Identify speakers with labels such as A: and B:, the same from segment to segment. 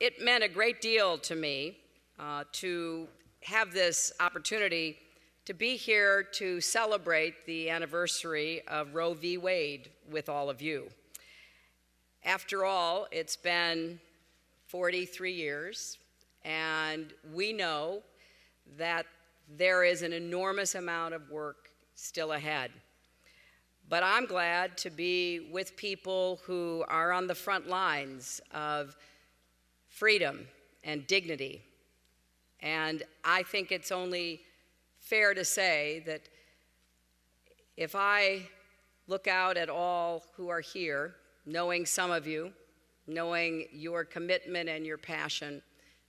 A: it meant a great deal to me to have this opportunity to be here to celebrate the anniversary of Roe v. Wade with all of you. After all, it's been 43 years, and we know that there is an enormous amount of work still ahead. But I'm glad to be with people who are on the front lines of freedom and dignity. And I think it's only fair to say that if I look out at all who are here, knowing some of you, knowing your commitment and your passion,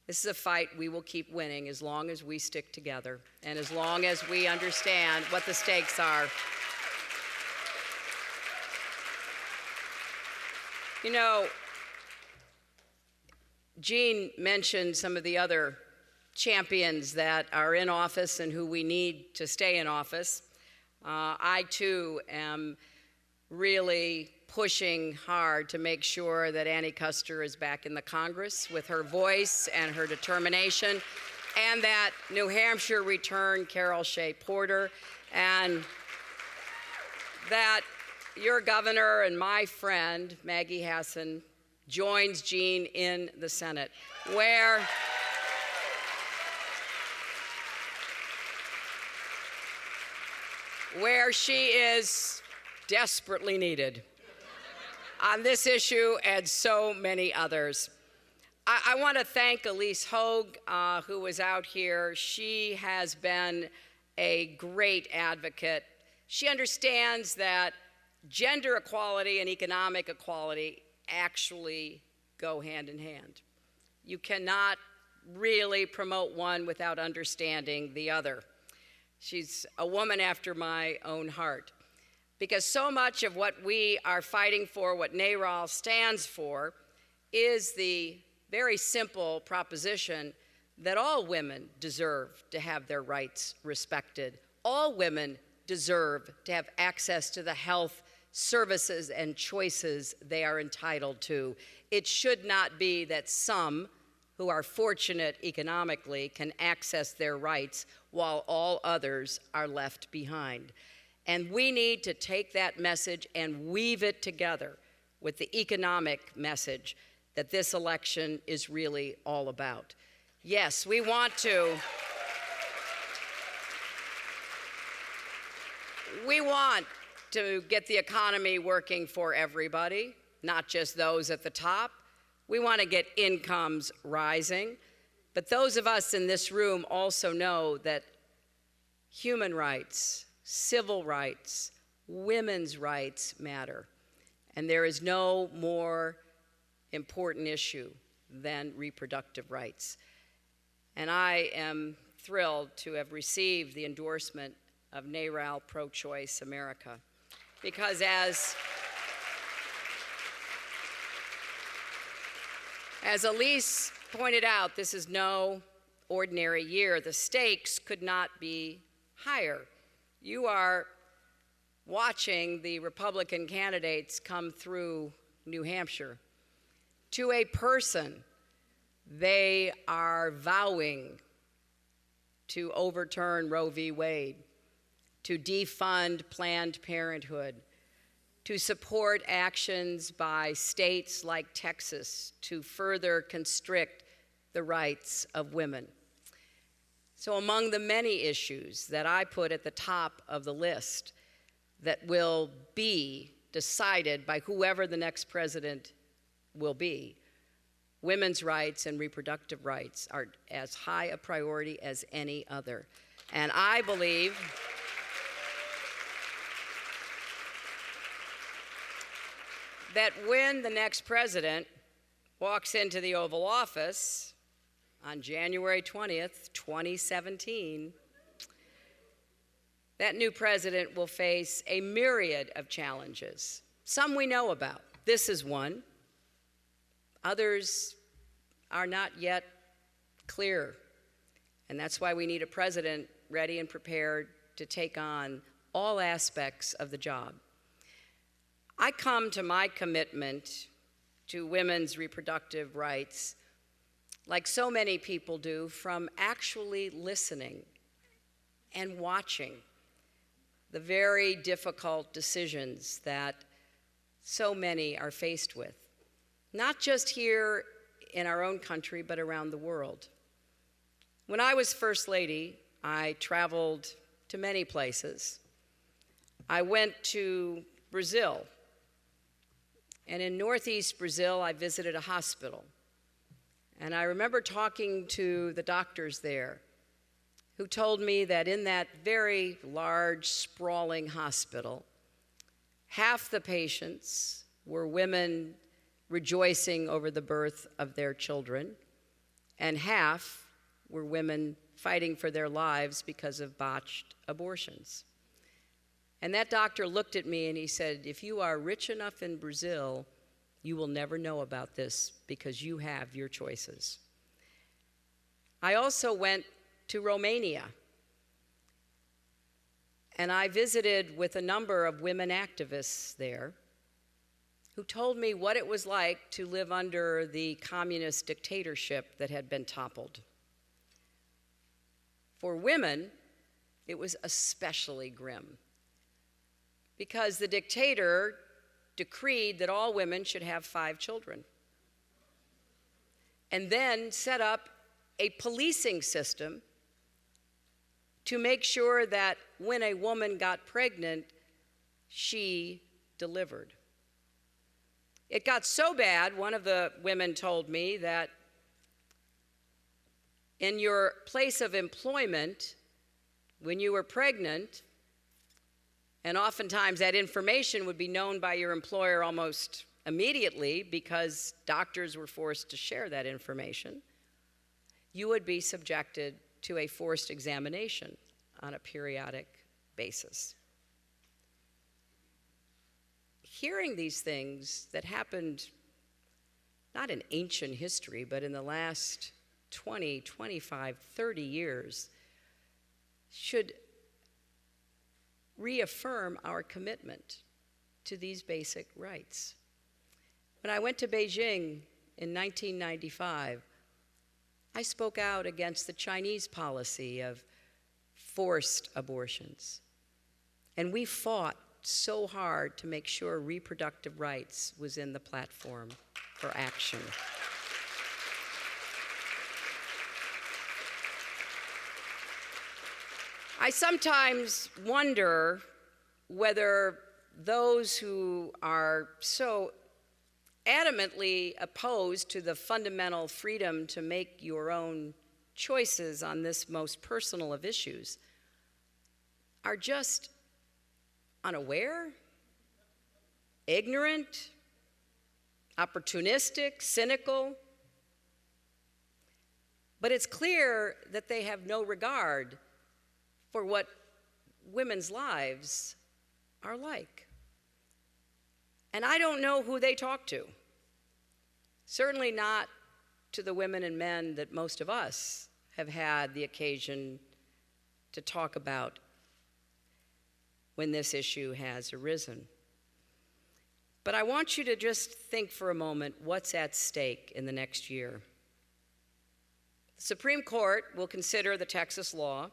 A: this is a fight we will keep winning as long as we stick together and as long as we understand what the stakes are. You know, Jean mentioned some of the other champions that are in office and who we need to stay in office. I too am really pushing hard to make sure that Annie Kuster is back in the Congress with her voice and her determination, and that New Hampshire return Carol Shea Porter, and that your governor and my friend, Maggie Hassan, joins Jean in the Senate, where she is desperately needed on this issue and so many others. I want to thank Elise Hogue, who was out here. She has been a great advocate. She understands that gender equality and economic equality actually go hand in hand. You cannot really promote one without understanding the other. She's a woman after my own heart, because so much of what we are fighting for, what NARAL stands for, is the very simple proposition that all women deserve to have their rights respected. All women deserve to have access to the health services and choices they are entitled to. It should not be that some who are fortunate economically can access their rights while all others are left behind. And we need to take that message and weave it together with the economic message that this election is really all about. Yes, we want to get the economy working for everybody, not just those at the top. We want to get incomes rising. But those of us in this room also know that human rights, civil rights, women's rights matter. And there is no more important issue than reproductive rights. And I am thrilled to have received the endorsement of NARAL Pro-Choice America. Because as Elise pointed out, this is no ordinary year. The stakes could not be higher. You are watching the Republican candidates come through New Hampshire. To a person, they are vowing to overturn Roe v. Wade, to defund Planned Parenthood, to support actions by states like Texas to further constrict the rights of women. So among the many issues that I put at the top of the list that will be decided by whoever the next president will be, women's rights and reproductive rights are as high a priority as any other. And I believe that when the next president walks into the Oval Office on January 20th, 2017, that new president will face a myriad of challenges. Some we know about. This is one. Others are not yet clear. And that's why we need a president ready and prepared to take on all aspects of the job. I come to my commitment to women's reproductive rights like so many people do, from actually listening and watching the very difficult decisions that so many are faced with, not just here in our own country, but around the world. When I was First Lady, I traveled to many places. I went to Brazil, and in Northeast Brazil, I visited a hospital. And I remember talking to the doctors there who told me that in that very large, sprawling hospital, half the patients were women rejoicing over the birth of their children, and half were women fighting for their lives because of botched abortions. And that doctor looked at me and he said, if you are rich enough in Brazil, you will never know about this because you have your choices. I also went to Romania, and I visited with a number of women activists there who told me what it was like to live under the communist dictatorship that had been toppled. For women, it was especially grim because the dictator decreed that all women should have 5 children, and then set up a policing system to make sure that when a woman got pregnant, she delivered. It got so bad, one of the women told me, that in your place of employment, when you were pregnant, and oftentimes that information would be known by your employer almost immediately because doctors were forced to share that information, you would be subjected to a forced examination on a periodic basis. Hearing these things that happened not in ancient history, but in the last 20, 25, 30 years should reaffirm our commitment to these basic rights. When I went to Beijing in 1995, I spoke out against the Chinese policy of forced abortions. And we fought so hard to make sure reproductive rights was in the platform for action. I sometimes wonder whether those who are so adamantly opposed to the fundamental freedom to make your own choices on this most personal of issues are just unaware, ignorant, opportunistic, cynical. But it's clear that they have no regard for what women's lives are like. And I don't know who they talk to. Certainly not to the women and men that most of us have had the occasion to talk about when this issue has arisen. But I want you to just think for a moment what's at stake in the next year. The Supreme Court will consider the Texas law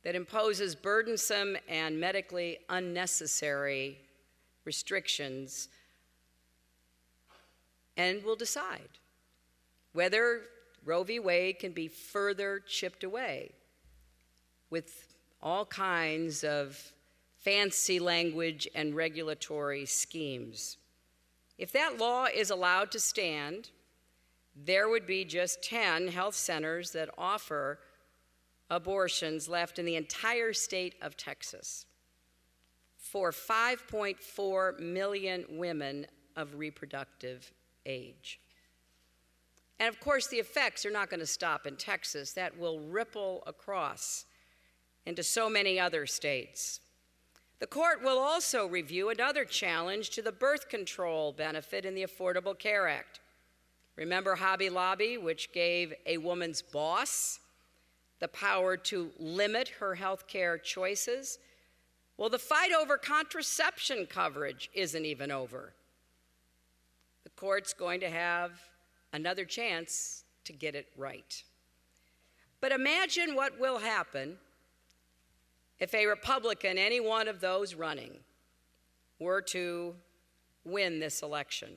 A: that imposes burdensome and medically unnecessary restrictions and will decide whether Roe v. Wade can be further chipped away with all kinds of fancy language and regulatory schemes. If that law is allowed to stand, there would be just 10 health centers that offer abortions left in the entire state of Texas for 5.4 million women of reproductive age. And of course, the effects are not going to stop in Texas. That will ripple across into so many other states. The court will also review another challenge to the birth control benefit in the Affordable Care Act. Remember Hobby Lobby, which gave a woman's boss the power to limit her health care choices? Well, the fight over contraception coverage isn't even over. The court's going to have another chance to get it right. But imagine what will happen if a Republican, any one of those running, were to win this election.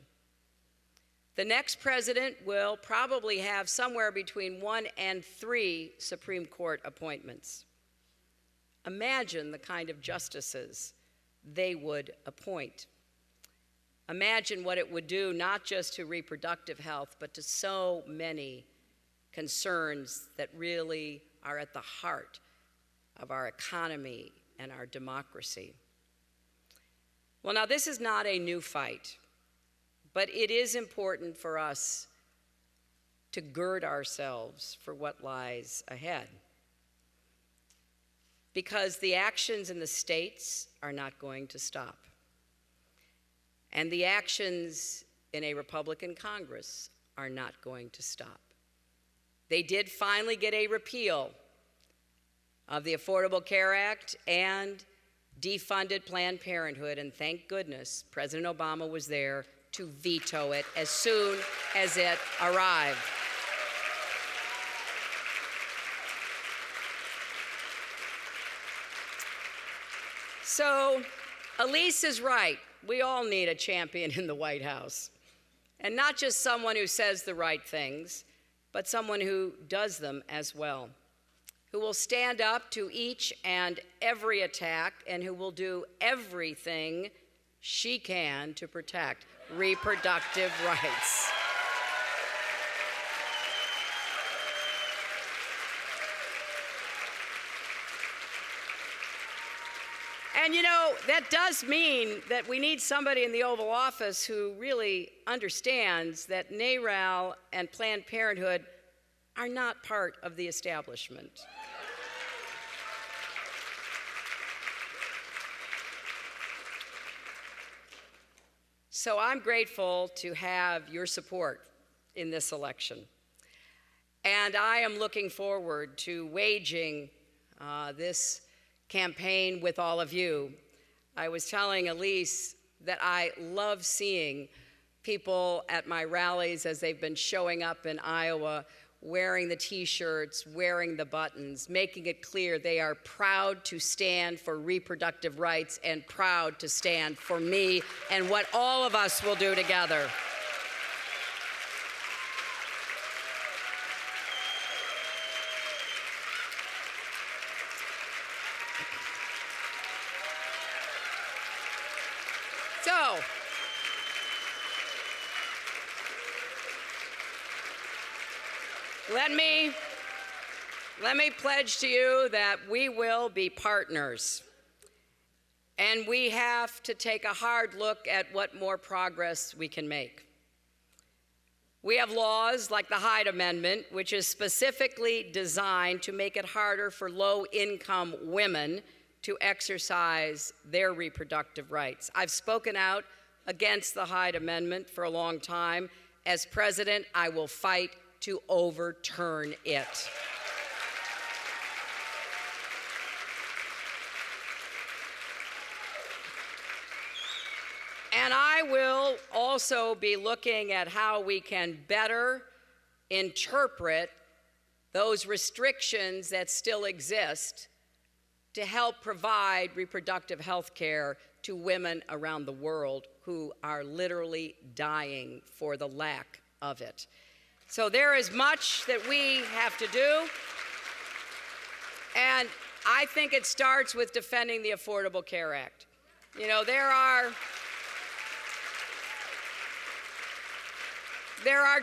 A: The next president will probably have somewhere between 1 and 3 Supreme Court appointments. Imagine the kind of justices they would appoint. Imagine what it would do not just to reproductive health, but to so many concerns that really are at the heart of our economy and our democracy. Well, now this is not a new fight, but it is important for us to gird ourselves for what lies ahead. Because the actions in the states are not going to stop. And the actions in a Republican Congress are not going to stop. They did finally get a repeal of the Affordable Care Act and defunded Planned Parenthood, and thank goodness President Obama was there to veto it as soon as it arrived. So Elise is right. We all need a champion in the White House. And not just someone who says the right things, but someone who does them as well, who will stand up to each and every attack and who will do everything she can to protect reproductive rights. And you know, that does mean that we need somebody in the Oval Office who really understands that NARAL and Planned Parenthood are not part of the establishment. So I'm grateful to have your support in this election. And I am looking forward to waging this campaign with all of you. I was telling Elise that I love seeing people at my rallies as they've been showing up in Iowa, wearing the t-shirts, wearing the buttons, making it clear they are proud to stand for reproductive rights and proud to stand for me and what all of us will do together. So, let me pledge to you that we will be partners. And we have to take a hard look at what more progress we can make. We have laws like the Hyde Amendment, which is specifically designed to make it harder for low-income women to exercise their reproductive rights. I've spoken out against the Hyde Amendment for a long time. As president, I will fight to overturn it. And I will also be looking at how we can better interpret those restrictions that still exist to help provide reproductive health care to women around the world who are literally dying for the lack of it. So there is much that we have to do, and I think it starts with defending the Affordable Care Act. You know, there are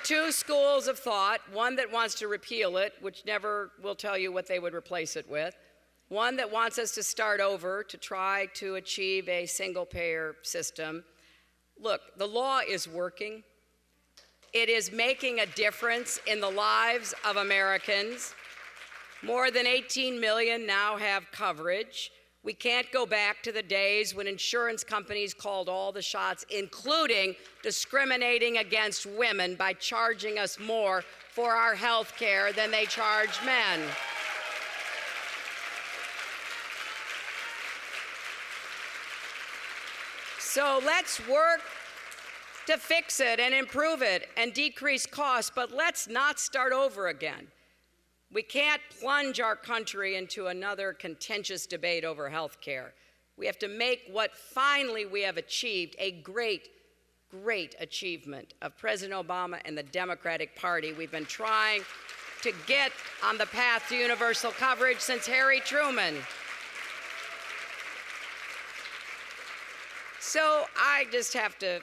A: two schools of thought, one that wants to repeal it, which never will tell you what they would replace it with, one that wants us to start over to try to achieve a single-payer system. Look, the law is working. It is making a difference in the lives of Americans. More than 18 million now have coverage. We can't go back to the days when insurance companies called all the shots, including discriminating against women by charging us more for our health care than they charged men. So let's work to fix it and improve it and decrease costs, but let's not start over again. We can't plunge our country into another contentious debate over health care. We have to make what finally we have achieved a great achievement of President Obama and the Democratic Party. We've been trying to get on the path to universal coverage since Harry Truman. So I just have to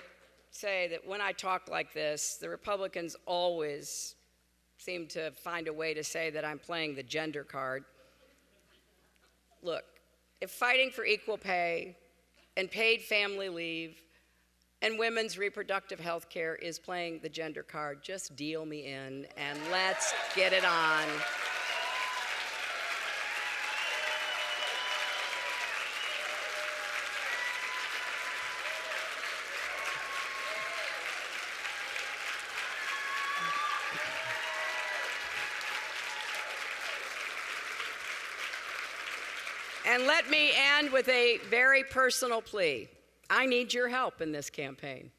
A: say that when I talk like this, the Republicans always seem to find a way to say that I'm playing the gender card. Look, if fighting for equal pay and paid family leave and women's reproductive health care is playing the gender card, just deal me in and let's get it on. And let me end with a very personal plea. I need your help in this campaign.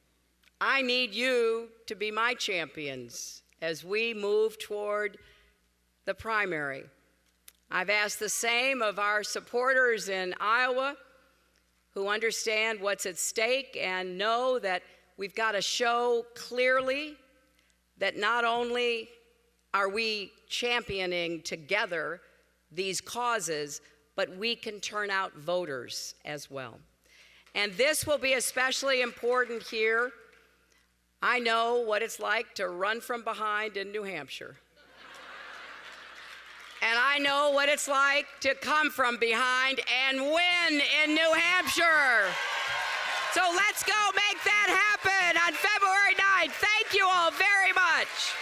A: I need you to be my champions as we move toward the primary. I've asked the same of our supporters in Iowa who understand what's at stake and know that we've got to show clearly that not only are we championing together these causes, but we can turn out voters as well. And this will be especially important here. I know what it's like to run from behind in New Hampshire. And I know what it's like to come from behind and win in New Hampshire. So let's go make that happen on February 9th. Thank you all very much.